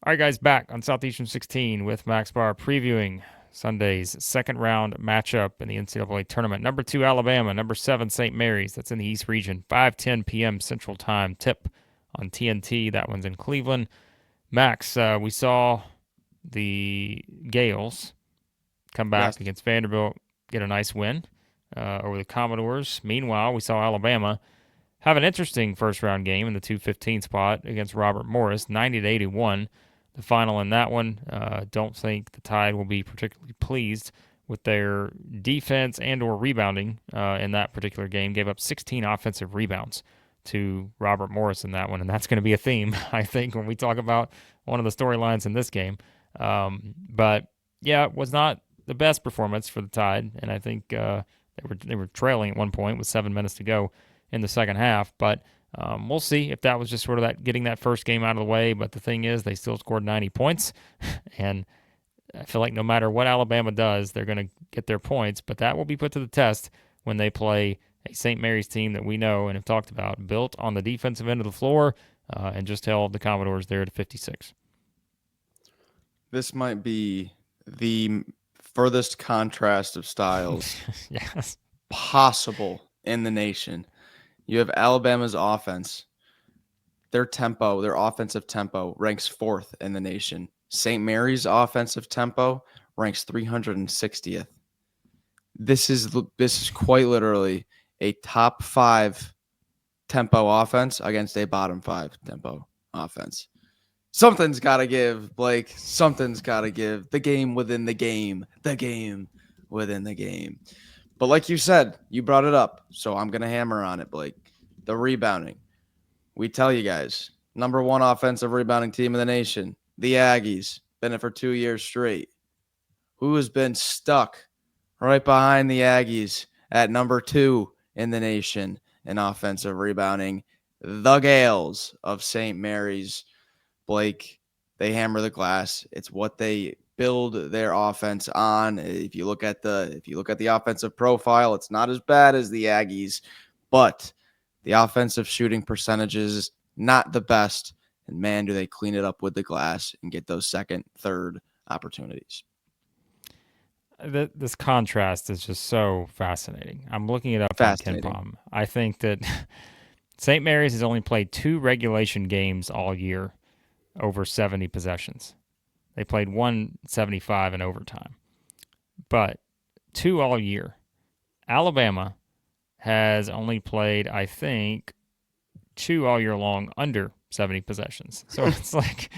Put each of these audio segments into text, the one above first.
All right, guys, back on Southeastern 16 with Max Barr previewing Sunday's second round matchup in the NCAA tournament. Number 2, Alabama. Number 7, St. Mary's. That's in the East Region. 5:10 p.m. Central Time. Tip on TNT. That one's in Cleveland. Max, we saw the Gales come back Yes. against Vanderbilt, get a nice win over the Commodores. Meanwhile, we saw Alabama have an interesting first round game in the 215 spot against Robert Morris, 90-81. The final in that one. Don't think the Tide will be particularly pleased with their defense and or rebounding in that particular game. Gave up 16 offensive rebounds to Robert Morris in that one, and that's going to be a theme, I think, when we talk about one of the storylines in this game. But yeah, it was not the best performance for the Tide, and I think they were trailing at one point with 7 minutes to go in the second half. But we'll see if that was just sort of that getting that first game out of the way. But the thing is, they still scored 90 points, and I feel like no matter what Alabama does, they're going to get their points. But that will be put to the test when they play a St. Mary's team that we know and have talked about, built on the defensive end of the floor, and just held the Commodores there to 56. This might be the furthest contrast of styles Yes. possible in the nation. You have Alabama's offense. Their tempo, their offensive tempo ranks 4th in the nation. St. Mary's offensive tempo ranks 360th. This is quite literally a top 5 tempo offense against a bottom 5 tempo offense. Something's got to give, Blake. Something's got to give. The game within the game. The game within the game. But like you said, you brought it up, so I'm going to hammer on it, Blake. The rebounding. We tell you guys, number 1 offensive rebounding team in the nation, the Aggies, been it for 2 years straight. Who has been stuck right behind the Aggies at number 2 in the nation in offensive rebounding? The Gales of St. Mary's. Blake, they hammer the glass. It's what they build their offense on. If you look at the offensive profile, it's not as bad as the Aggies, but the offensive shooting percentages not the best. And man, do they clean it up with the glass and get those second, third opportunities. This contrast is just so fascinating. I'm looking it up on Fascinating. KenPom. I think that St. Mary's has only played 2 regulation games all year over 70 possessions. They played 175 in overtime, but 2 all year. Alabama has only played, I think, 2 all year long under 70 possessions. So it's like,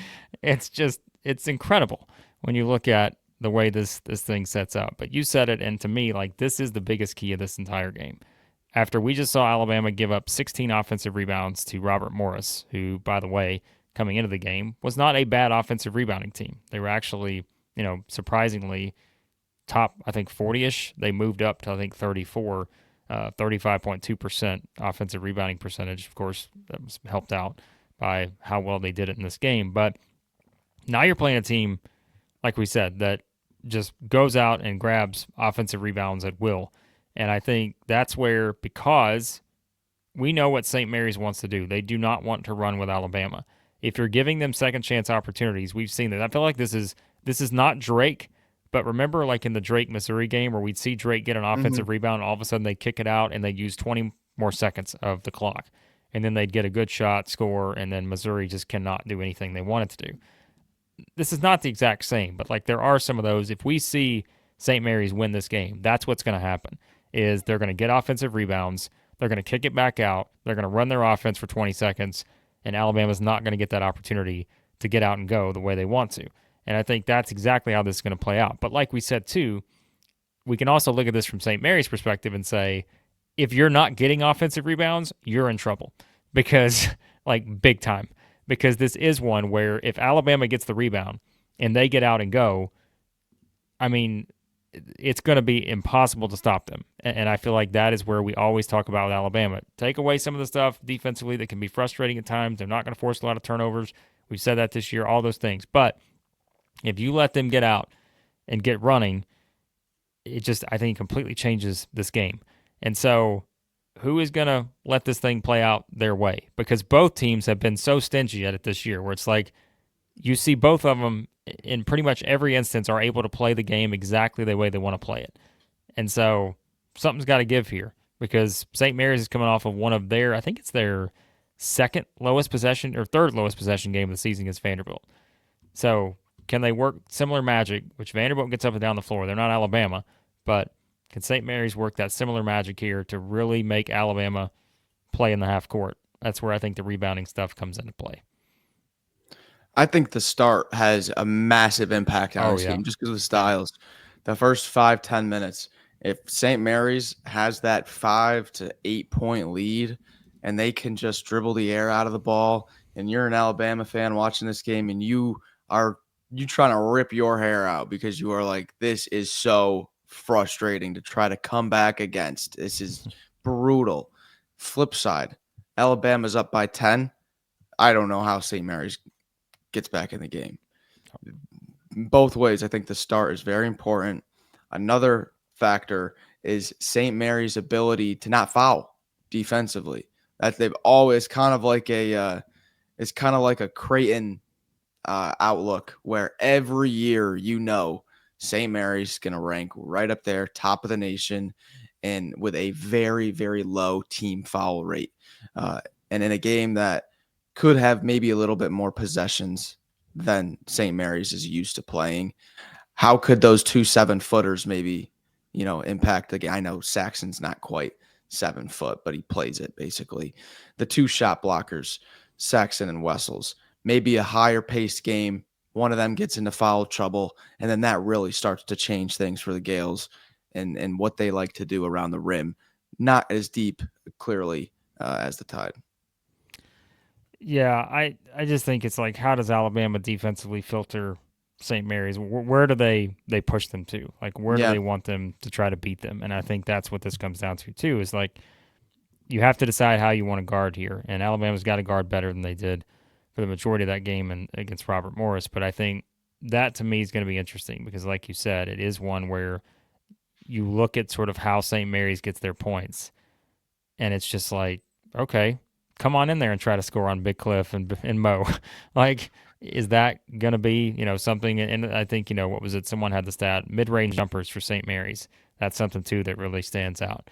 it's incredible when you look at the way this thing sets up. But you said it, and to me, like, this is the biggest key of this entire game. After we just saw Alabama give up 16 offensive rebounds to Robert Morris, who, by the way, coming into the game, was not a bad offensive rebounding team. They were actually, surprisingly top, I think, 40-ish. They moved up to, I think, 34, 35.2% offensive rebounding percentage. Of course, that was helped out by how well they did it in this game. But now you're playing a team, like we said, that just goes out and grabs offensive rebounds at will. And I think that's where, because we know what St. Mary's wants to do, they do not want to run with Alabama. If you're giving them second chance opportunities, we've seen that. I feel like this is not Drake, but remember, like in the Drake Missouri game where we'd see Drake get an offensive rebound, all of a sudden they kick it out and they use 20 more seconds of the clock, and then they'd get a good shot, score, and then Missouri just cannot do anything they want it to do. This is not the exact same, but like there are some of those. If we see St. Mary's win this game, that's what's going to happen. Is they're going to get offensive rebounds, they're going to kick it back out, they're going to run their offense for 20 seconds. And Alabama's not going to get that opportunity to get out and go the way they want to. And I think that's exactly how this is going to play out. But like we said, too, we can also look at this from St. Mary's perspective and say, if you're not getting offensive rebounds, you're in trouble. Because, like, big time. Because this is one where if Alabama gets the rebound and they get out and go, I mean, it's going to be impossible to stop them. And I feel like that is where we always talk about with Alabama. Take away some of the stuff defensively that can be frustrating at times. They're not going to force a lot of turnovers. We've said that this year, all those things. But if you let them get out and get running, it just, I think, completely changes this game. And so who is going to let this thing play out their way? Because both teams have been so stingy at it this year where it's like, you see both of them in pretty much every instance are able to play the game exactly the way they want to play it. And so something's got to give here because St. Mary's is coming off of one of their, I think it's their second lowest possession or third lowest possession game of the season against Vanderbilt. So can they work similar magic, which Vanderbilt gets up and down the floor? They're not Alabama, but can St. Mary's work that similar magic here to really make Alabama play in the half court? That's where I think the rebounding stuff comes into play. I think the start has a massive impact on this game just because of the styles. The first 5-10 minutes, if St. Mary's has that 5 to 8 point lead and they can just dribble the air out of the ball, and you're an Alabama fan watching this game and you trying to rip your hair out because you are like, this is so frustrating to try to come back against. This is brutal. Flip side, Alabama's up by 10. I don't know how St. Mary's gets back in the game. Both ways, I think the start is very important. Another factor is St. Mary's ability to not foul defensively. That they've always kind of like it's kind of like a Creighton outlook where every year St. Mary's going to rank right up there, top of the nation, and with a very, very low team foul rate. And in a game that could have maybe a little bit more possessions than St. Mary's is used to playing, how could those 2 7-footers maybe, impact the game? I know Saxon's not quite 7 foot, but he plays it basically. The 2 shot blockers, Saxon and Wessels, maybe a higher paced game. One of them gets into foul trouble, and then that really starts to change things for the Gales and what they like to do around the rim. Not as deep, clearly, as the Tide. Yeah, I just think it's like, how does Alabama defensively filter St. Mary's? Where do they push them to? Like, where do Yeah. they want them to try to beat them? And I think that's what this comes down to too. Is like, you have to decide how you want to guard here, and Alabama's got to guard better than they did for the majority of that game and against Robert Morris. But I think that to me is going to be interesting because, like you said, it is one where you look at sort of how St. Mary's gets their points, and it's just like, okay, come on in there and try to score on Big Cliff and Mo. Like, is that going to be, something? And I think, what was it? Someone had the stat, mid-range jumpers for St. Mary's. That's something, too, that really stands out.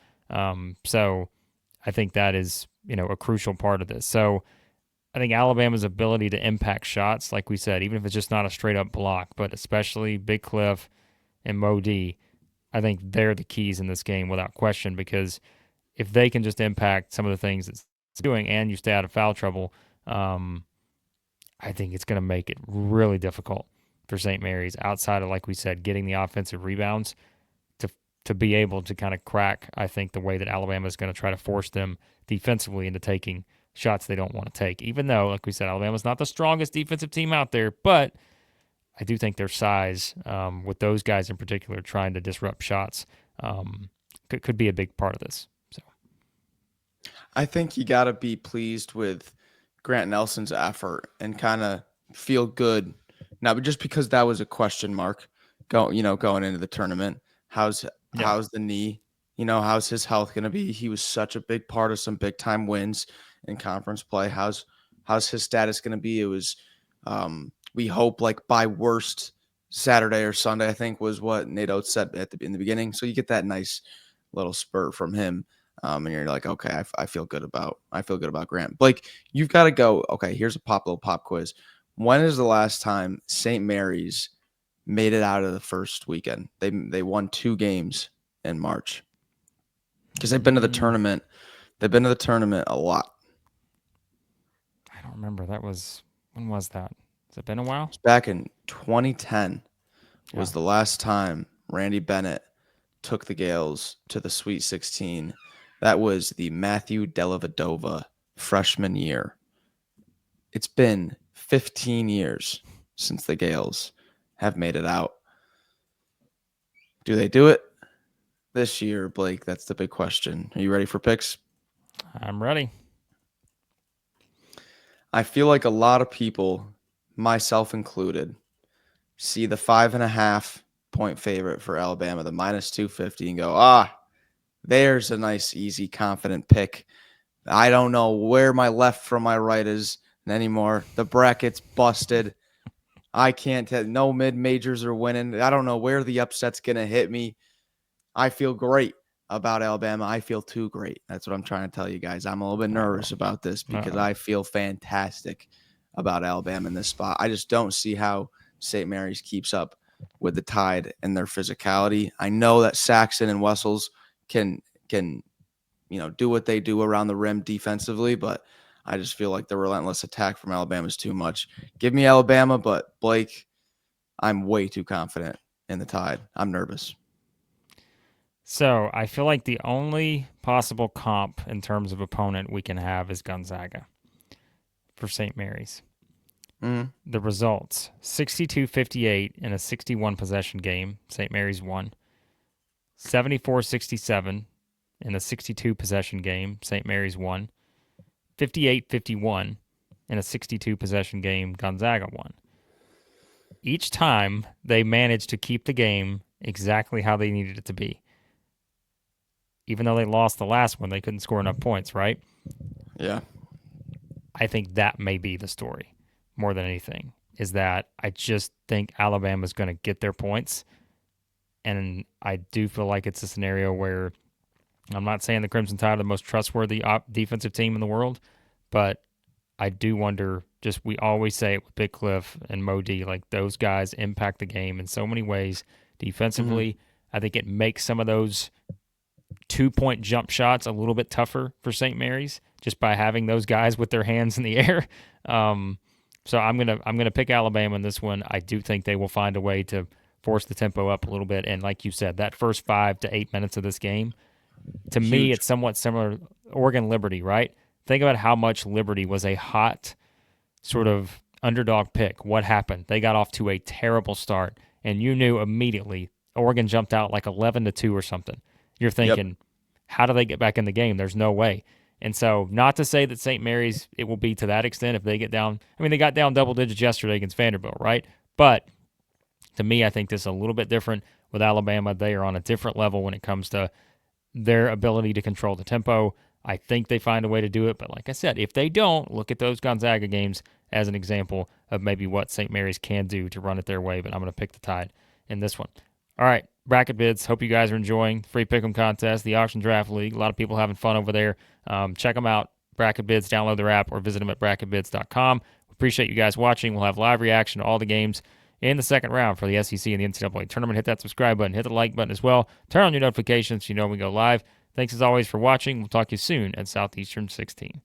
So I think that is, a crucial part of this. So I think Alabama's ability to impact shots, like we said, even if it's just not a straight-up block, but especially Big Cliff and Mo D, I think they're the keys in this game without question, because if they can just impact some of the things it's doing and you stay out of foul trouble, I think it's going to make it really difficult for St. Mary's outside of, like we said, getting the offensive rebounds to be able to kind of crack, I think, the way that Alabama is going to try to force them defensively into taking shots they don't want to take. Even though, like we said, Alabama's not the strongest defensive team out there, but I do think their size, with those guys in particular trying to disrupt shots, could be a big part of this. So I think you got to be pleased with Grant Nelson's effort and kind of feel good. Now, but just because that was a question mark going into the tournament, how's the knee? How's his health going to be? He was such a big part of some big time wins in conference play. How's his status going to be? It was, we hope, like by worst Saturday or Sunday, I think was what Nate Oates said in the beginning. So you get that nice little spurt from him. And you're like, okay, I feel good about Grant. Blake, you've got to go. Okay, here's a little pop quiz. When is the last time St. Mary's made it out of the first weekend? They won 2 games in March because they've been to the tournament. They've been to the tournament a lot. I don't remember. When was that? Has it been a while? It's back in 2010 was the last time Randy Bennett took the Gales to the Sweet 16. That was the Matthew Dellavedova freshman year. It's been 15 years since the Gales have made it out. Do they do it this year, Blake? That's the big question. Are you ready for picks? I'm ready. I feel like a lot of people, myself included, see the 5.5 point favorite for Alabama, the minus 250, and go, there's a nice, easy, confident pick. I don't know where my left from my right is anymore. The bracket's busted. I can't tell. No mid-majors are winning. I don't know where the upset's going to hit me. I feel great about Alabama. I feel too great. That's what I'm trying to tell you guys. I'm a little bit nervous about this because I feel fantastic about Alabama in this spot. I just don't see how St. Mary's keeps up with the Tide and their physicality. I know that Saxon and Wessels can do what they do around the rim defensively, but I just feel like the relentless attack from Alabama is too much. Give me Alabama, but Blake, I'm way too confident in the Tide. I'm nervous. So I feel like the only possible comp in terms of opponent we can have is Gonzaga for St. Mary's. Mm-hmm. The results 62-58 in a 61 possession game. St. Mary's won. 74-67 in a 62 possession game. St. Mary's won. 58-51 in a 62 possession game. Gonzaga won. Each time they managed to keep the game exactly how they needed it to be. Even though they lost the last one, they couldn't score enough points, right? Yeah. I think that may be the story more than anything, is that I just think Alabama's going to get their points. And I do feel like it's a scenario where I'm not saying the Crimson Tide are the most trustworthy defensive team in the world, but I do wonder, just we always say it with Big Cliff and Mo D, like those guys impact the game in so many ways defensively. Mm-hmm. I think it makes some of those 2-point jump shots a little bit tougher for St. Mary's just by having those guys with their hands in the air. So I'm gonna pick Alabama in this one. I do think they will find a way to force the tempo up a little bit. And like you said, that first 5 to 8 minutes of this game, to me, it's somewhat similar. Oregon Liberty, right? Think about how much Liberty was a hot sort of underdog pick. What happened? They got off to a terrible start, and you knew immediately Oregon jumped out like 11-2 or something. You're thinking, how do they get back in the game? There's no way. And so, not to say that St. Mary's, it will be to that extent if they get down. I mean, they got down double digits yesterday against Vanderbilt, right? But to me, I think this is a little bit different with Alabama. They are on a different level when it comes to their ability to control the tempo. I think they find a way to do it. But like I said, if they don't, look at those Gonzaga games as an example of maybe what St. Mary's can do to run it their way. But I'm going to pick the Tide in this one. All right, Bracket Bids. Hope you guys are enjoying the free pick'em contest, the auction draft league. A lot of people having fun over there. Check them out. Bracket Bids. Download their app or visit them at bracketbids.com. Appreciate you guys watching. We'll have live reaction to all the games in the second round for the SEC and the NCAA Tournament. Hit that subscribe button. Hit the like button as well. Turn on your notifications so you know when we go live. Thanks as always for watching. We'll talk to you soon at Southeastern 16.